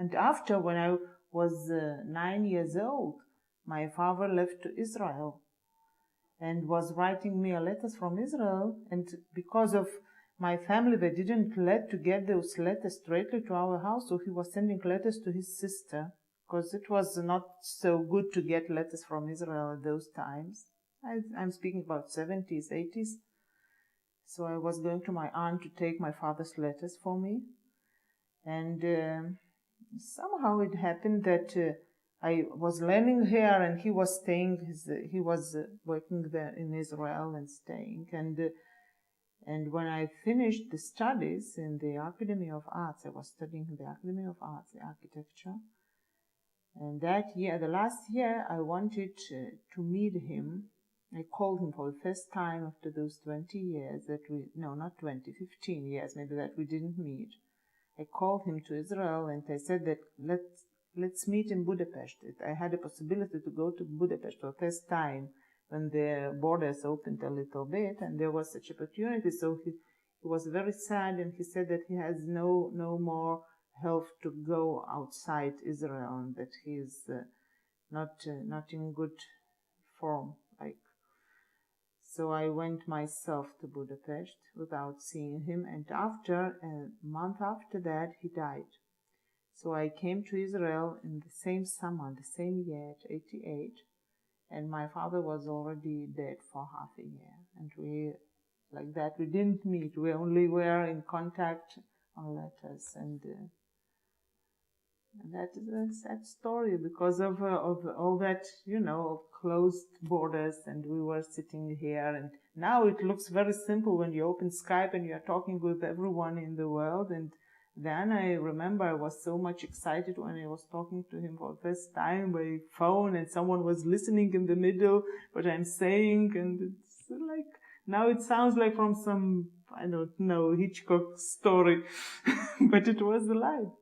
And after, when I was 9 years old, my father left to Israel and was writing me letters from Israel. And because of my family, they didn't let to get those letters straightly to our house, so he was sending letters to his sister, because it was not so good to get letters from Israel at those times. I'm speaking about 70s, 80s. So I was going to my aunt to take my father's letters for me. And somehow it happened that I was learning here, and he was staying. He was working there in Israel and staying. And when I finished the studies in the Academy of Arts, I was studying in the Academy of Arts, the architecture. And that year, the last year, I wanted to meet him. I called him for the first time after those 20 years that we, no, not 20, 15 years maybe that we didn't meet. I called him to Israel and I said that let's meet in Budapest. I had a possibility to go to Budapest for the first time when the borders opened a little bit, and there was such opportunity. So he was very sad, and he said that he has no more health to go outside Israel, and that he is not in good form. So I went myself to Budapest without seeing him, and after a month after that, he died. So I came to Israel in the same summer, the same year, 88, and my father was already dead for half a year. And we didn't meet. We only were in contact on letters, and that is a sad story because of all that, closed borders, and we were sitting here. And now it looks very simple when you open Skype and you are talking with everyone in the world. And then I remember I was so much excited when I was talking to him for the first time by phone, and someone was listening in the middle what I'm saying, and it's like, now it sounds like from some, I don't know, Hitchcock story, but it was alive.